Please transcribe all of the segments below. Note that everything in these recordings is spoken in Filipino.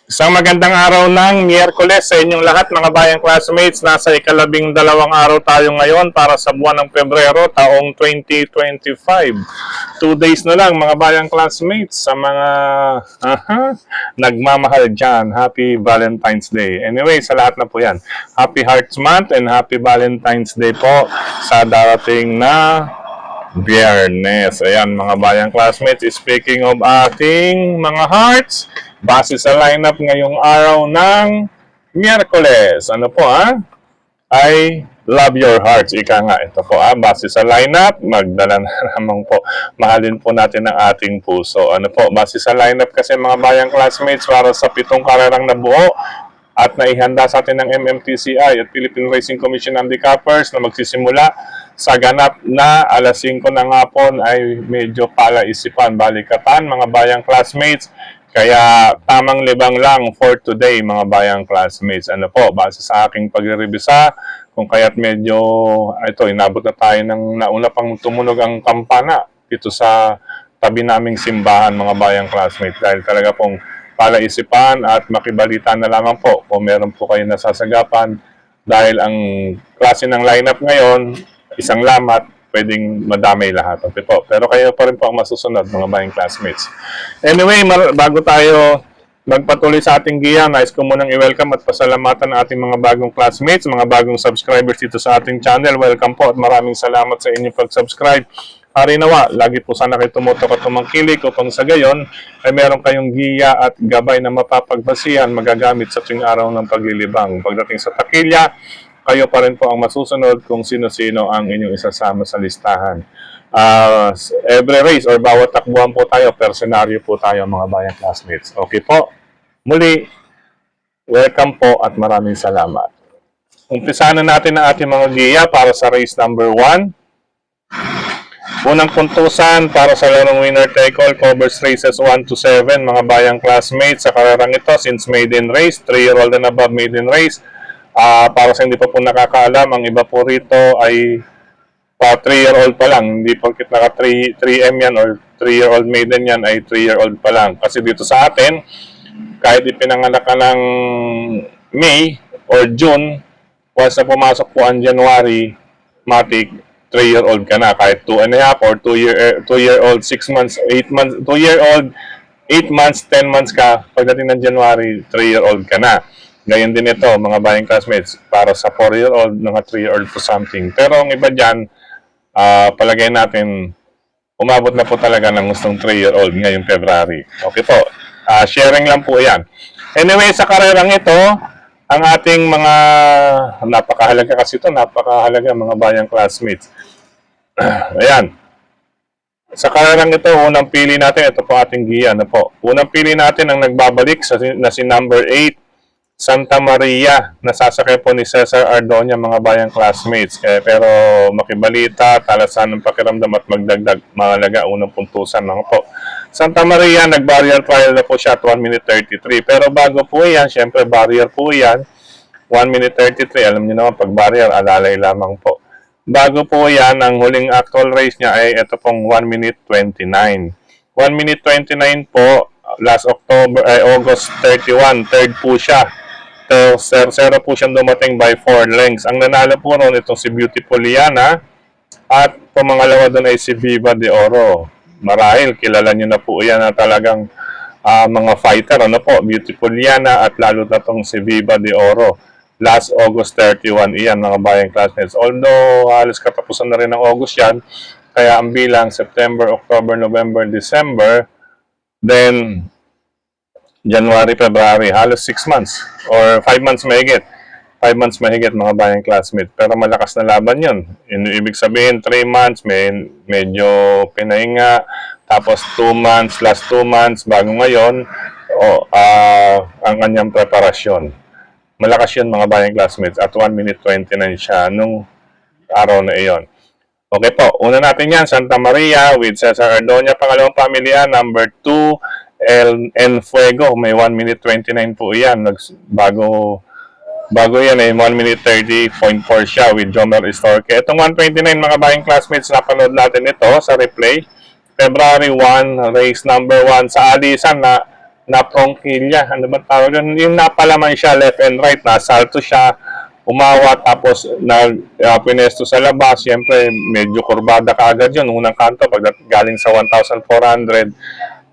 Isang magandang araw ng Miyerkules sa inyong lahat mga bayang classmates. Nasa ika-12 araw tayo ngayon para sa buwan ng Pebrero taong 2025. 2 days na lang mga bayang classmates sa mga nagmamahal dyan. Happy Valentine's Day. Anyway, sa lahat na po yan. Happy Hearts Month and Happy Valentine's Day po sa darating na Biyernes. Ayan mga bayang classmates, speaking of ating mga hearts, base sa lineup ngayong araw ng Miyerkules. Ano po ay Love Your Hearts. Ika nga, ito po base sa lineup, magdala na naman po. Mahalin po natin ang ating puso. Ano po, base sa lineup kasi mga bayang classmates para sa 7 karerang nabuo at naihanda sa atin ng MMTCI at Philippine Racing Commission Handicappers na magsisimula sa ganap na alas 5 ng hapon ay medyo palaisipan, balikatan mga bayang classmates. Kaya tamang libang lang for today mga bayang classmates. Ano po, base sa aking pagre-revisa, kung kaya't medyo, inabot na tayo ng nauna pang tumunog ang kampana dito sa tabi naming simbahan mga bayang classmates. Dahil talaga pong palaisipan at makibalita na lamang po kung meron po kayo nasasagapan. Dahil ang klase ng lineup ngayon, isang lamat, pwedeng madamay lahat. Okay po. Pero kayo pa rin po ang masusunod, mga bayang classmates. Anyway, bago tayo magpatuloy sa ating giya, nais ko munang i-welcome at pasalamatan ang ating mga bagong classmates, mga bagong subscribers dito sa ating channel. Welcome po at maraming salamat sa inyong pag-subscribe. Hari nawa, lagi po sana kayo tumutok at tumangkilik upang sa gayon ay meron kayong giya at gabay na mapapagbasihan magagamit sa tuwing araw ng paglilibang. Pagdating sa takilya, kayo pa rin po ang masusunod kung sino-sino ang inyong isasama sa listahan. Every race or bawat takbuhan po tayo, personaryo po tayo mga bayang classmates. Okay po? Muli, welcome po at maraming salamat. Umpisahan na natin ang ating mga giya para sa race number 1. Unang puntusan para sa larong winner take all covers races 1 to 7 mga bayang classmates. Sa karerang ito, since maiden race, 3-year-old and above maiden race, para sa hindi pa po nakakaalam, ang iba po rito ay 3-year-old pa lang. Hindi porkit naka 3M yan or 3-year-old maiden yan ay 3-year-old pa lang. Kasi dito sa atin, kahit ipinanganak ka ng May or June, once na pumasok po ang January, matik, 3-year-old ka na. Kahit 2.5 or 2-year-old, 6 months, 8 months, 2-year-old, 8 months, 10 months ka, pagdating ng January, 3-year-old ka na. Ngayon din ito, mga bayang classmates, para sa 4-year-old, mga 3-year-old to something. Pero ang iba dyan, palagay natin, umabot na po talaga ng gustong 3-year-old ngayong February. Okay po, sharing lang po yan. Anyway, sa karerang ito, ang ating mga, napakahalaga kasi ito, napakahalaga mga bayang classmates. Ayan. Sa karerang ito, unang pili natin, ito po ating giya na po. Unang pili natin ang nagbabalik na si number 8, Santa Maria, nasasakay po ni Cesar Ardonia mga bayang classmates. Pero makibalita, talasan ng pakiramdam at magdagdag mahalaga unang puntusan mga po. Santa Maria, nag-barrier trial na po siya at 1 minute 33. Pero bago po yan, syempre barrier po yan, 1 minute 33. Alam niyo naman, pag barrier, alalay lamang po. Bago po yan, ang huling actual race niya ay ito pong 1 minute 29. 1 minute 29 po, last August 31, third po siya. Tercero po siyang dumating by 4 lengths. Ang nanalo po ron itong si Beautiful Liana at pumangalawa doon ay si Viva de Oro. Marahil kilala niyo na po yan na talagang mga fighter. Ano po, Beautiful Liana at lalo na itong si Viva de Oro. Last August 31, iyan mga bayang classmates. Although halos katapusan na rin ng August yan, kaya ang bilang September, October, November, December, then January, February, halos 6 months or 5 months mahigit. 5 months mahigit mga bayang classmate. Pero malakas na laban yun. Ibig sabihin, 3 months, medyo pinahinga. Tapos 2 months, last 2 months, bago ngayon, ang kanyang preparasyon. Malakas yun mga bayang classmates. At 1 minute 29 siya nung araw na iyon. Okay po, una natin yan, Santa Maria with Cesar Ardonia. Pangalawang pamilya, number 2, El Fuego, may 1 minute 29 po yan. Bago yan ay 1 minute 30.4 siya with Jomer Estorque. Itong 129 mga bayang classmates, napanood natin ito sa replay. February 1, race number 1 sa Alisan na na prongkilya. Ano ba tawag yun? Yung napalaman siya left and right, nasalto siya, umawat, tapos pinesto sa labas. Siyempre, medyo kurbada kaagad yun. Unang kanto, pag galing sa 1,400,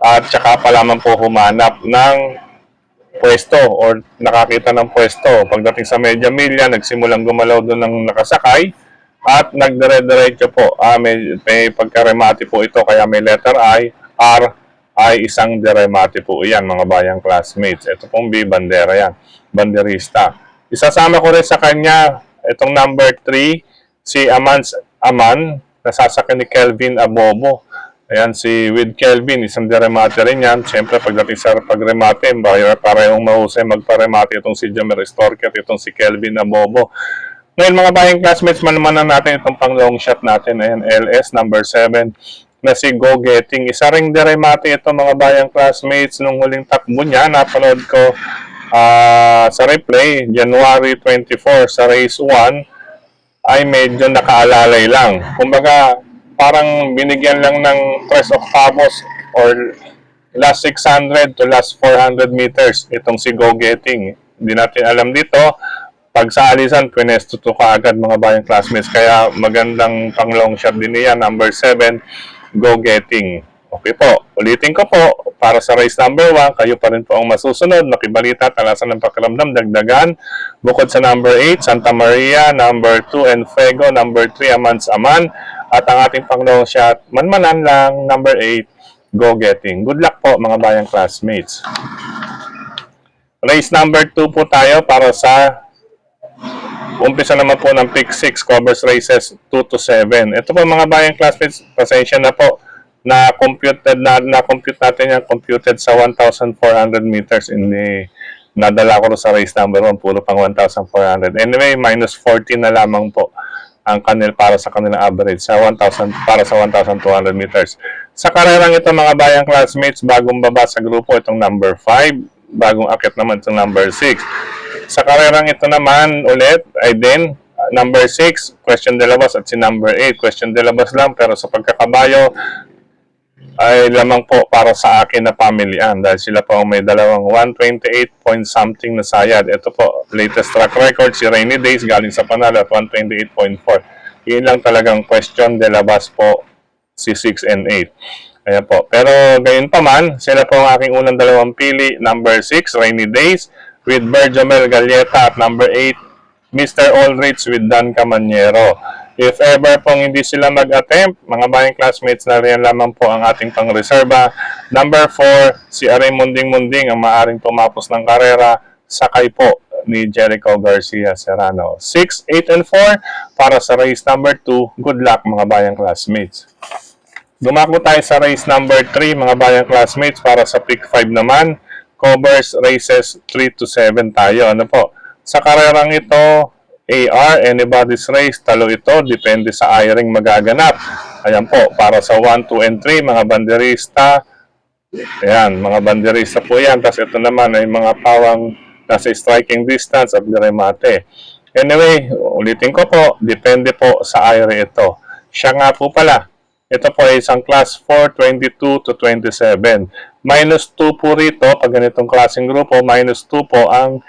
at saka pa lamang po humanap ng pwesto or nakakita ng pwesto. Pagdating sa Media Milya, nagsimulang gumalaw doon ng nakasakay at nagdire-diretso po. May pagkaremati po ito, kaya may letter I, R, ay isang deremati po yan, mga bayang classmates. Ito pong B, bandera yan, banderista. Isasama ko rin sa kanya itong number 3, si Aman, nasasakyan ni Kelvin Abobo. Ayan, si with Kelvin, isang deremate rin yan. Siyempre, pagdating sa pagremate, parehong mahusay magparemate itong si Jomer Estorquer, itong si Kelvin Abobo. Ngayon, mga bayang classmates, manamanan natin itong pang long shot natin. Ayan, LS, number 7, na si Go Getting. Isa ring deremate ito, mga bayang classmates, nung huling takbo niya. Napanood ko sa replay, January 24, sa race 1, ay medyo nakaalalay lang. Kumbaga, parang binigyan lang ng 3 octavos or last 600 to last 400 meters itong si Go Getting. Hindi natin alam dito. Pag sa alisan, pinesto to kaagad, mga bayang classmates. Kaya magandang pang long shot din niya, number 7, Go Getting. Okay po, ulitin ko po, para sa race number 1, kayo pa rin po ang masusunod. Makibalita, talasan ng pakiramdam, dagdagan. Bukod sa number 8, Santa Maria, number 2, Enfego, number 3, Amans Aman. At ang ating pang long shot, manmanan lang, number 8, Go Getting. Good luck po, mga bayang classmates. Race number 2 po tayo para sa umpisa naman po ng pick 6, covers races 2 to 7. Ito po, mga bayang classmates, pasensya na po, na-compute natin yan, computed sa 1,400 meters. Nadala ko sa race number 1, puro pang 1,400. Anyway, minus 14 na lamang po ang para sa kanilang average sa 1,000 para sa 1,200 meters. Sa karerang ito, mga bayang classmates, bagong baba sa grupo itong number 5, bagong akit naman itong number 6. Sa karerang ito naman ulit ay din number 6, Question de Labas, at si number 8, Question de Labas lang, pero sa pagkakabayo ay lamang po para sa akin na pamilyan dahil sila po ang may dalawang 128 point something na sayad. Ito po, latest track record, si Rainy Days galing sa Panalo at 128.4. Yun lang talagang Question de Labas po, si 6 and 8. Ayan po. Pero gayon pa man, sila po ang aking unang dalawang pili, number 6, Rainy Days, with Berjamel Galleta, at number 8, Mr. Allrich with Dan Camaniero. If ever pong hindi sila mag-attempt, mga bayang classmates, na rin lamang po ang ating pang-reserva. Number 4, si Aray Munding-Munding ang maaring pumapos ng karera, sakay po ni Jericho Garcia Serrano. 6, 8, and 4 para sa race number 2. Good luck, mga bayang classmates. Dumako tayo sa race number 3, mga bayang classmates, para sa pick 5 naman. Covers races 3 to 7 tayo. Ano po? Sa karerang ito, AR, anybody's race, talo ito, depende sa airing magaganap. Ayan po, para sa 1, 2, and 3, mga banderista. Ayan, mga banderista po yan. Tapos ito naman ay mga pawang nasa striking distance at diremate. Anyway, ulitin ko po, depende po sa aire ito. Siya nga po pala, ito po ay isang class 4, 22 to 27. Minus 2 po rito, pag ganitong klaseng grupo, minus 2 po ang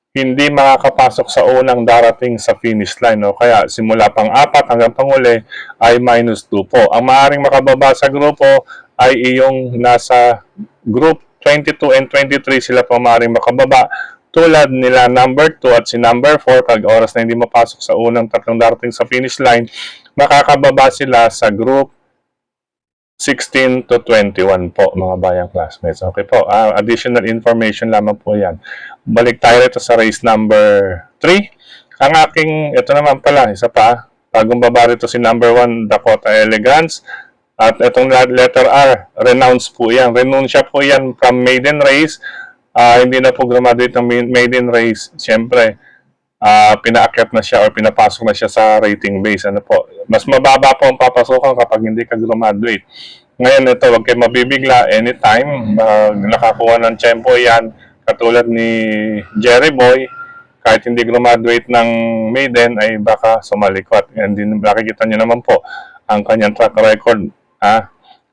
hindi makakapasok sa unang darating sa finish line. O kaya simula pang 4 hanggang panguli ay minus 2 po. Ang maaaring makababa sa grupo ay iyong nasa group 22 and 23, sila po maaaring makababa. Tulad nila number 2 at si number 4, pag oras na hindi mapasok sa unang tatlong darating sa finish line, makakababa sila sa group 16 to 21 po, mga bayang classmates. Okay po, additional information lamang po yan. Balik tayo rito sa race number 3. Ang aking, ito naman pala, isa pa, bagong baba rito si number 1, Dakota Elegance. At itong letter R, renounce po yan. Renunsya po yan from maiden race. Hindi na po graduate ng maiden race. Siyempre, pinaakyat na siya or pinapasok na siya sa rating base. Ano po, mas mababa po ang papasukan kapag hindi ka graduate. Ngayon ito, huwag kayo mabibigla anytime. Nakakuha ng tempo yan, katulad ni Jerry Boy. Kahit hindi graduate ng maiden ay baka sumalikot. And din nakikita nyo naman po ang kanyang track record.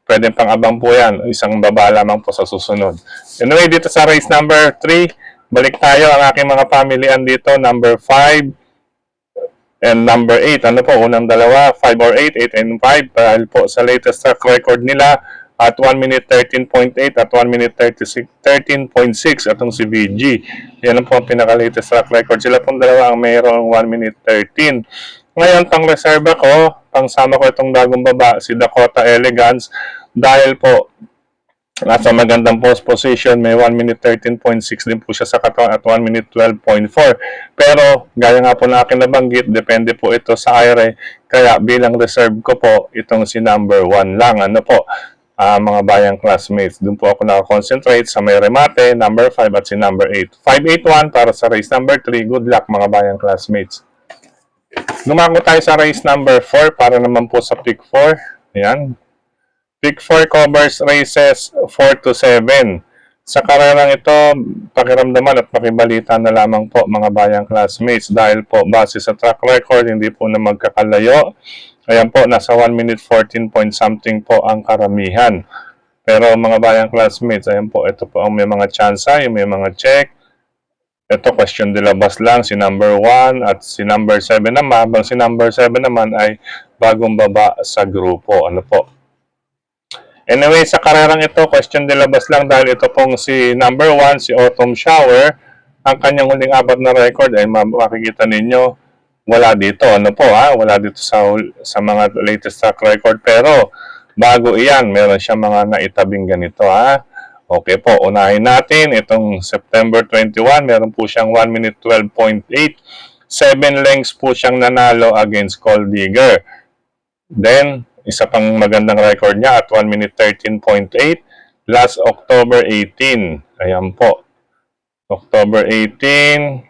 Pwede pang abang po yan. Isang baba lamang po sa susunod. Anyway, dito sa race number 3, balik tayo ang aking mga pamilihan dito. Number 5 and number 8. Ano po? Unang dalawa, 5 or 8, 8 and 5. Dahil po sa latest track record nila, at 1 minute 13.8 at 1 minute 13.6 atong si VG. Yan ang po ang pinaka-latest track record. Sila pong dalawa ang mayroong 1 minute 13. Ngayon, pang reserva ko, pangsama ko itong bagong baba, si Dakota Elegance, dahil po nasa magandang post position, may 1 minute 13.6 din po siya sa katawan at 1 minute 12.4. Pero, gaya nga po na akin nabanggit, depende po ito sa IRA. Kaya bilang reserve ko po, itong si number 1 lang. Ano po? Mga bayang classmates. Doon po ako nakakonsentrate sa may remate, number 5 at si number 8. 581 para sa race number 3. Good luck mga bayang classmates. Lumako tayo sa race number 4 para naman po sa pick 4. Ayan. Pick 4 covers races 4 to 7. Sa karerang ito, pakiramdaman at pakibalita na lamang po mga bayang classmates dahil po base sa track record, hindi po na magkakalayo. Ayan po, nasa 1 minute 14 point something po ang karamihan. Pero mga bayang classmates, ayan po, ito po ang may mga tsansa, yung may mga check. Ito, question de labas lang, si number 1 at si number 7 naman. Habang si number 7 naman ay bagong baba sa grupo. Ano po? Anyway, sa karerang ito, question de labas lang dahil ito pong si number 1, si Autumn Shower. Ang kanyang huling apat na record ay makikita ninyo, wala dito, ano po wala dito sa mga latest track record, pero bago iyan, meron siya mga naitabing ganito Okay po, unahin natin itong September 21, meron po siyang 1 minute 12.8, 7 lengths po siyang nanalo against Gold Digger. Then, isa pang magandang record niya at 1 minute 13.8, last October 18, ayan po, October 18,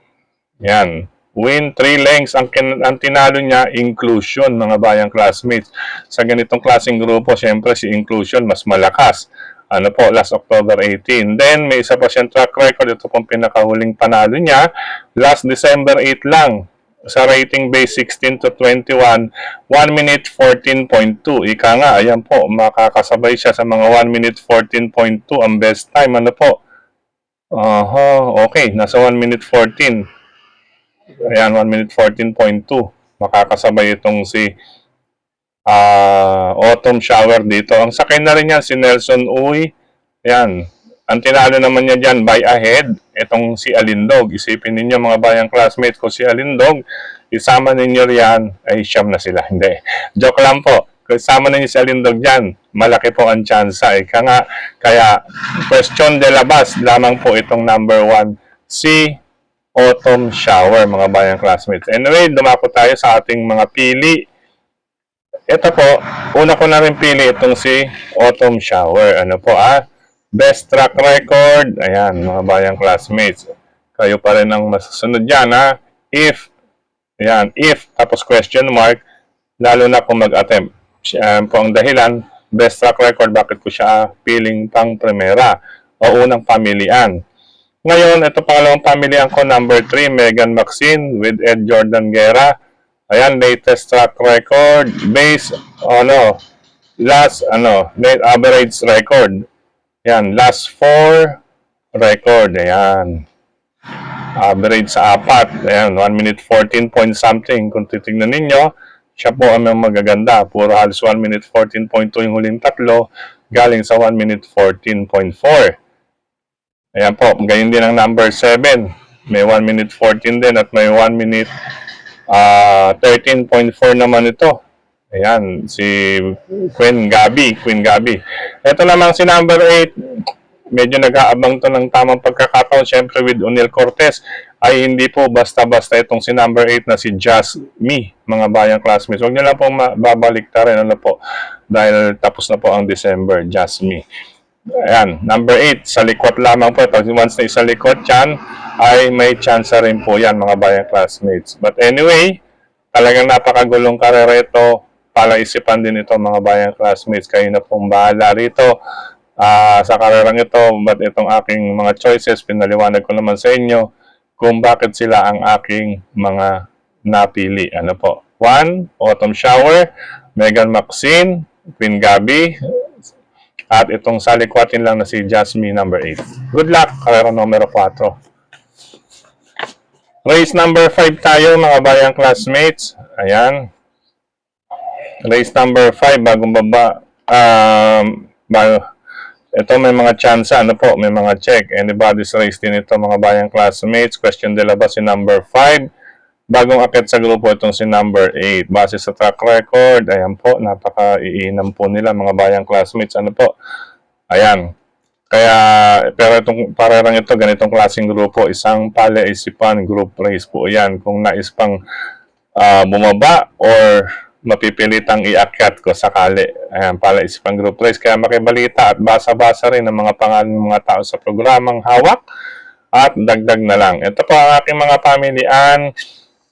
yan. Win 3 lengths. Ang tinalo niya, inclusion, mga bayang classmates. Sa ganitong klaseng grupo, syempre si inclusion mas malakas. Ano po, last October 18. Then, may isa pa siyang track record. Ito pong pinakahuling panalo niya. Last December 8 lang. Sa rating base 16 to 21, 1 minute 14.2. Ika nga, ayan po, makakasabay siya sa mga 1 minute 14.2 ang best time. Ano po? Okay, nasa 1 minute 14. Ayan, 1 minute 14.2. Makakasabay itong si Autumn Shower dito. Ang sakay na rin yan, si Nelson Uy. Ayan. Ang tinalo naman niya dyan, by ahead, itong si Alindog. Isipin ninyo mga bayang classmates ko, si Alindog, isama ninyo riyan, ay siyam na sila. Hindi. Joke lang po. Kung isama ninyo si Alindog dyan, malaki po ang tsansa. Kaya, question de labas lamang po itong number 1, si Autumn Shower, mga bayang classmates. Anyway, dumako tayo sa ating mga pili. Ito po, una ko na rin pili itong si Autumn Shower. Ano po best track record. Ayan, mga bayang classmates. Kayo pa rin ang masusunod dyan If, ayan, if, tapos question mark, lalo na kung mag-attempt. Siya po ang dahilan, best track record, bakit ko siya piling pang primera o unang pamilian. Ngayon, ito pangalawang pamilihan ko, number 3, Megan Maxine with Ed Jordan Guerra. Ayan, latest track record, base, last, net average record. Ayan, last 4 record. Ayan, average sa 4. Ayan, 1 minute 14 point something. Kung titignan ninyo, siya po ang magaganda. Puro halos 1 minute 14.2 yung huling tatlo, galing sa 1 minute 14.4. Ayan po, ganyan din ang number 7. May 1 minute 14 din at may 1 minute 13.4 naman ito. Ayan, si Queen Gabi. Ito namang si number 8, medyo nag-aabang to ng tamang pagkakataon. Siyempre with O'Neal Cortez, ay hindi po basta-basta itong si number 8 na si Just Me, mga bayang classmates. Huwag niyo lang pong babalik ta rin, dahil tapos na po ang December, Just Me. Ayan, number 8, sa likod lamang po ito. Once na isa likod yan, ay may chance rin po yan, mga bayang classmates. But anyway, talagang napakagulong karera ito. Palaisipan din ito, mga bayang classmates. Kayo na pong bahala rito sa karerang ito. But itong aking mga choices, pinaliwanag ko naman sa inyo kung bakit sila ang aking mga napili. Ano po? 1, Autumn Shower, Megan Maxine, Queen Gabi, At itong salikwatin lang na si Jasmine number 8. Good luck, karera numero 4. Race number 5 tayo mga bayang classmates. Ayan. Race number 5, bagong baba. Ito may mga chance, ano po, may mga check. Anybody's race din ito mga bayang classmates. Question de la base si number 5. Bagong akit sa grupo itong si number 8. Base sa track record, ayan po, napaka-iinam po nila mga bayang classmates. Ano po? Ayan. Kaya, pero itong parang ito, ganitong klaseng grupo, isang palaisipan group race po yan. Kung nais pang bumaba or mapipilitang iakyat ko sakali. Ayan, palaisipan group race. Kaya makibalita at basa-basa rin ng mga pangalan ng mga tao sa programang hawak at dagdag na lang. Ito po ang aking mga pamilian.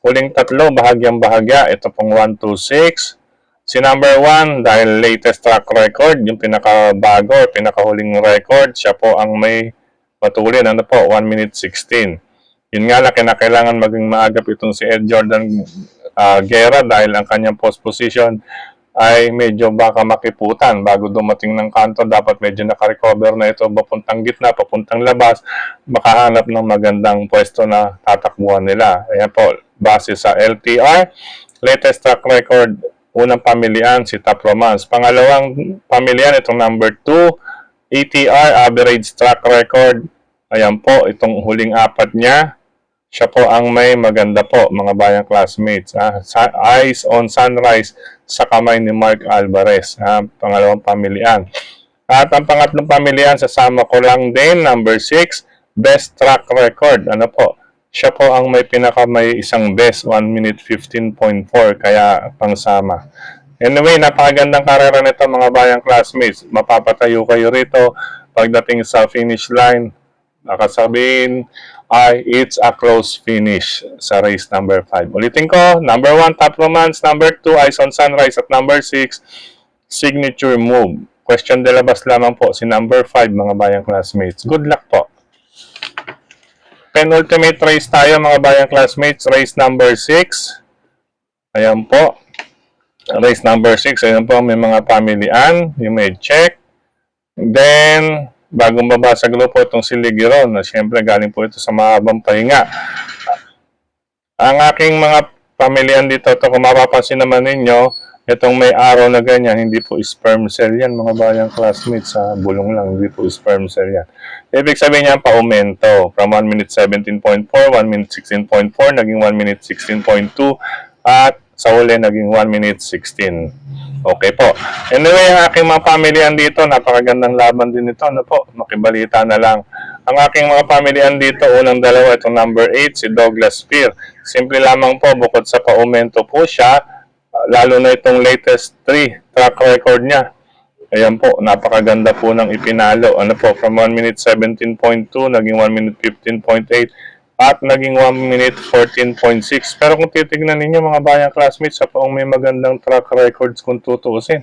Huling tatlo, bahagyang bahagya. Ito pong 1, 2, 6. Si number 1, dahil latest track record, yung pinakabago, pinakahuling record, siya po ang may matulin. Ano po? 1 minute 16. Yun nga lang, kinakailangan maging maagap itong si Ed Jordan Guerra dahil ang kanyang post position ay medyo baka makiputan bago dumating ng kanto. Dapat medyo nakarecover na ito papuntang gitna, papuntang labas, makahanap ng magandang pwesto na tatakbuhan nila. Ayan po, base sa LTR, latest track record, unang pamilian si Top Romance. Pangalawang pamilian, itong number 2, ATR, average track record. Ayan po, itong huling apat niya. Siya po ang may maganda po, mga bayang classmates. Eyes on Sunrise sa kamay ni Mark Alvarez. Pangalawang pamilian. At ang pangatlong pamilian, sasama ko lang din, number 6, best track record. Ano po? Siya po ang may may isang best, 1 minute 15.4, kaya pangsama. Anyway, napakagandang karera nito mga bayang classmates. Mapapatayo kayo rito pagdating sa finish line. Nakasabihin ay it's a close finish sa race number 5. Ulitin ko, number 1, Top Romance, number 2, Eyes on Sunrise, at number 6, Signature Move. Question de la base lamang po si number 5 mga bayang classmates. Good luck po. Penultimate race tayo mga bayang classmates, race number 6. Ayan po. Race number 6, ayan po, may mga pamilian, you may check. Then, bagong baba sa grupo itong si Ligeron, na siyempre galing po ito sa mahabang pahinga. Ang aking mga pamilian dito, ito kung mapapansin naman ninyo, itong may araw na ganyan, hindi po sperm cell yan mga bayang classmates, sa bulong lang, hindi po sperm cell yan. Ibig sabihin niya, pa-aumento, from 1 minute 17.4, 1 minute 16.4, naging 1 minute 16.2, at sa huli naging 1 minute 16. Okay po. Anyway, ang aking mga pamilian dito, napakagandang laban din ito. Ano po, makibalita na lang. Ang aking mga pamilian dito, unang dalawa, itong number 8, si Douglas Spear. Simple lamang po, bukod sa pa-aumento po siya, lalo na itong latest 3 track record niya. Ayan po, napakaganda po ng ipinalo. Ano po, from 1 minute 17.2, naging 1 minute 15.8, at naging 1 minute 14.6. Pero kung titignan ninyo mga bayang classmates, sa poong may magandang track records kung tutuusin.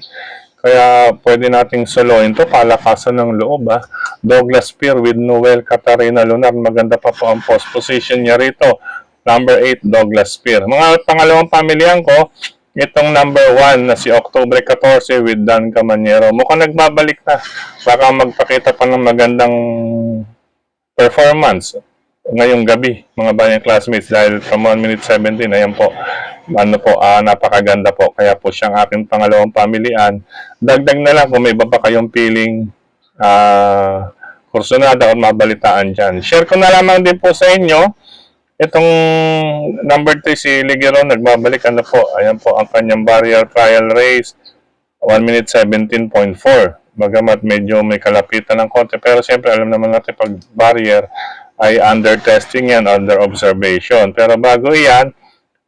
Kaya pwede nating soloin to, palakasan ng loob. Douglas Spear with Noel Catarina Lunar. Maganda pa po ang post position niya rito. Number 8, Douglas Spear. Mga pangalawang pamilyan ko, itong number 1 na si October 14 with Dan Camanero. Mukhang nagbabalik na. Baka magpakita pa ng magandang performance ngayong gabi, mga bayang classmates, dahil from 1 minute 17, ayan po, ano po, napakaganda po. Kaya po siyang aking pangalawang pamilian. Dagdag na lang kung may iba pa kayong piling kursunada o mabalitaan dyan. Share ko na lamang din po sa inyo itong number 3 si Ligeron, nagbabalik. Ano po, ayan po ang kanyang barrier trial race, 1 minute 17.4. Bagamat medyo may kalapitan ng konti, pero siyempre alam naman natin pag barrier ay under testing yan, under observation. Pero bago iyan,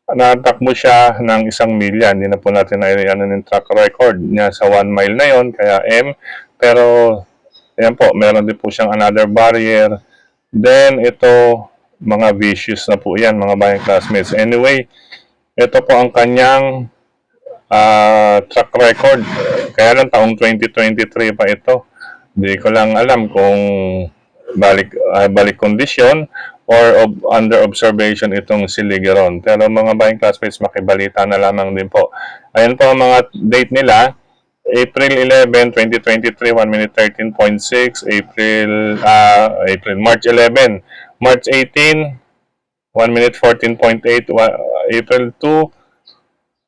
natakbo siya ng 1 milya. Hindi na po natin yung track record niya sa 1 mile na yon, kaya M. Pero, ayan po, meron din po siyang another barrier. Then, ito, mga vicious na po yan, mga bayang classmates. Anyway, ito po ang kanyang track record. Kaya lang, taong 2023 pa ito. Hindi ko lang alam kung balik kondisyon or under observation itong si Ligeron. Pero mga bayang classmates, makibalita na lamang din po. Ayan po ang mga date nila. April 11, 2023, 1 minute 13.6. March 11. March 18, 1 minute 14.8. April 2,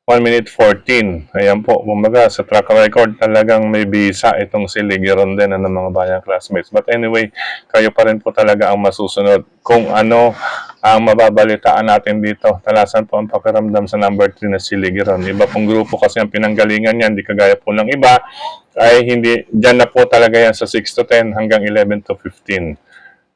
1 minute 14. Ayan po, kumbaga sa track record talagang may bisa itong si Ligeron din ng mga bayang classmates. But anyway, kayo pa rin po talaga ang masusunod kung ano ang mababalitaan natin dito. Talasan po ang pakiramdam sa number 3 na si Ligeron. Iba pong grupo kasi ang pinanggalingan yan, di kagaya po ng iba, ay hindi, dyan na po talaga yan sa 6 to 10 hanggang 11 to 15.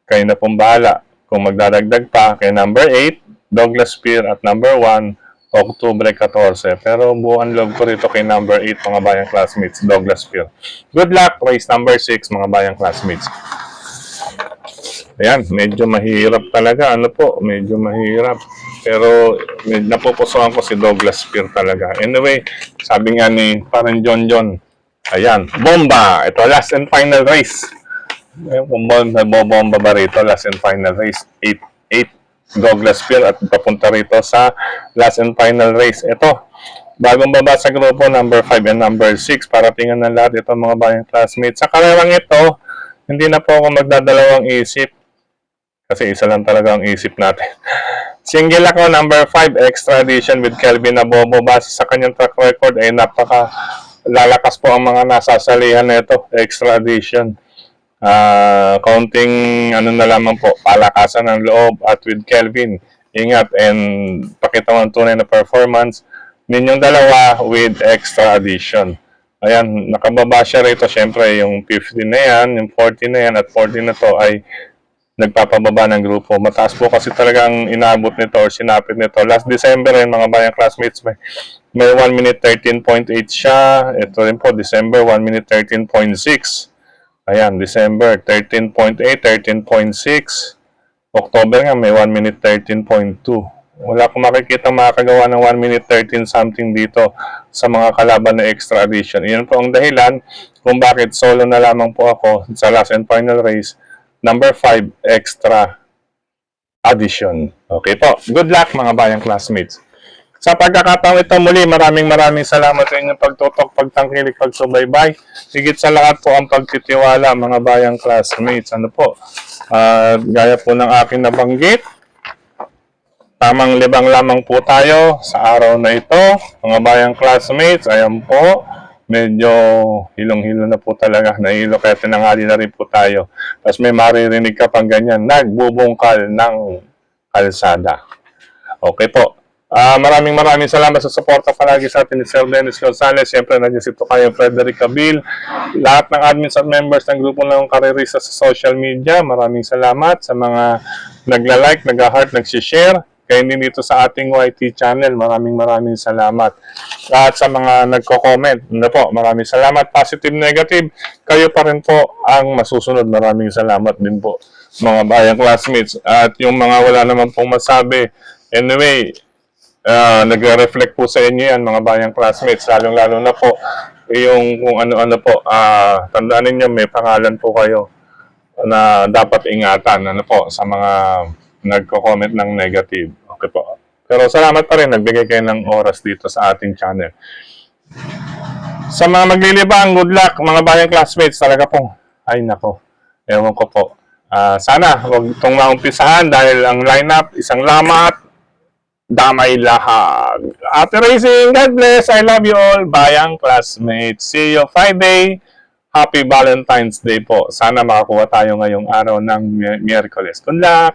Kayo na pong bahala. Kung magdadagdag pa kay number 8, Douglas Spear at number 1, Oktubre 14. Pero buuan loob ko rito kay number 8, mga bayang classmates, Douglas Spear. Good luck, race number 6, mga bayang classmates. Ayan, medyo mahirap talaga. Ano po, medyo mahirap. Pero napupusuan ko si Douglas Spear talaga. Anyway, sabi nga ni parang John. Ayan, bomba! Ito, last and final race. Ayan, kung bomba ba rito, last and final race. 8 Douglas Spear at papunta rito sa last and final race. Ito, bagong baba sa grupo, number 5 and number 6. Para tingnan ng lahat ito, mga bayang classmates. Sa karawang ito, hindi na po ako magdadalawang isip. Kasi isa lang talaga ang isip natin. Single ako, number 5, extra edition with Kelvin Abobo. Base sa kanyang track record, ay lalakas po ang mga nasasalihan na ito. Extra edition. Counting ano na lamang po, palakasan ng loob at with Kelvin, ingat and pakita mo ang tunay na performance ninyong dalawa with extra addition. Ayan, nakababa siya rito, syempre yung 15 na yan, yung 14 na yan at 14 na to ay nagpapababa ng grupo. Mataas po kasi talagang inabot nito or sinapit nito. Last December rin, mga bayang classmates, may 1 minute 13.8 siya. Ito rin po, December 1 minute 13.6. Ayan, December 13.8, 13.6. October nga may 1 minute 13.2. Wala akong makikita makakagawa ng 1 minute 13 something dito sa mga kalaban na extra edition. Iyan po ang dahilan kung bakit solo na lamang po ako sa last and final race. Number 5, extra edition. Okay po. Good luck, mga bayang classmates. Sa pagkakataong ito muli, maraming salamat sa inyong pagtutok, pagtangkilik, pagsubaybay. Higit sa lahat po ang pagtitiwala, mga bayang classmates. Ano po? Gaya po ng aking nabanggit, tamang libang lamang po tayo sa araw na ito. Mga bayang classmates, ayan po. Medyo hilong-hilo na po talaga. Nahilo kaya tinangali na rin po tayo. Tapos may maririnig ka pang ganyan, nagbubungkal ng kalsada. Okay po. Maraming salamat sa suporta palagi sa atin ni Sir Dennis Gonzalez. Siyempre, nandiyan si Tokayo Frederick Cabil. Lahat ng admins at members ng grupo ng karerista sa social media, maraming salamat sa mga nagla-like, nag-heart, nag-share. Kaya din dito sa ating YT channel, maraming salamat. At sa mga nagko-comment, maraming salamat. Positive, negative, kayo pa rin po ang masusunod. Maraming salamat din po, mga bayang classmates. At yung mga wala naman pong masabi, anyway, nagre-reflect po sa inyo yan, mga bayang classmates, lalong-lalo na po yung kung ano-ano po, tandaan ninyo, may pangalan po kayo na dapat ingatan, ano po, sa mga nagko-comment ng negative. Okay po. Pero salamat pa rin, nagbigay kayo ng oras dito sa ating channel. Sa mga maglilibang, good luck, mga bayang classmates, talaga po. Ay, nako, ewan ko po. Sana, huwag itong maumpisahan dahil ang lineup, isang lamat, damay lahat. Happy racing! God bless! I love you all, bayang classmates. See you Friday. Happy Valentine's Day po. Sana makakuha tayo ngayong araw ng Miyerkules. Good luck!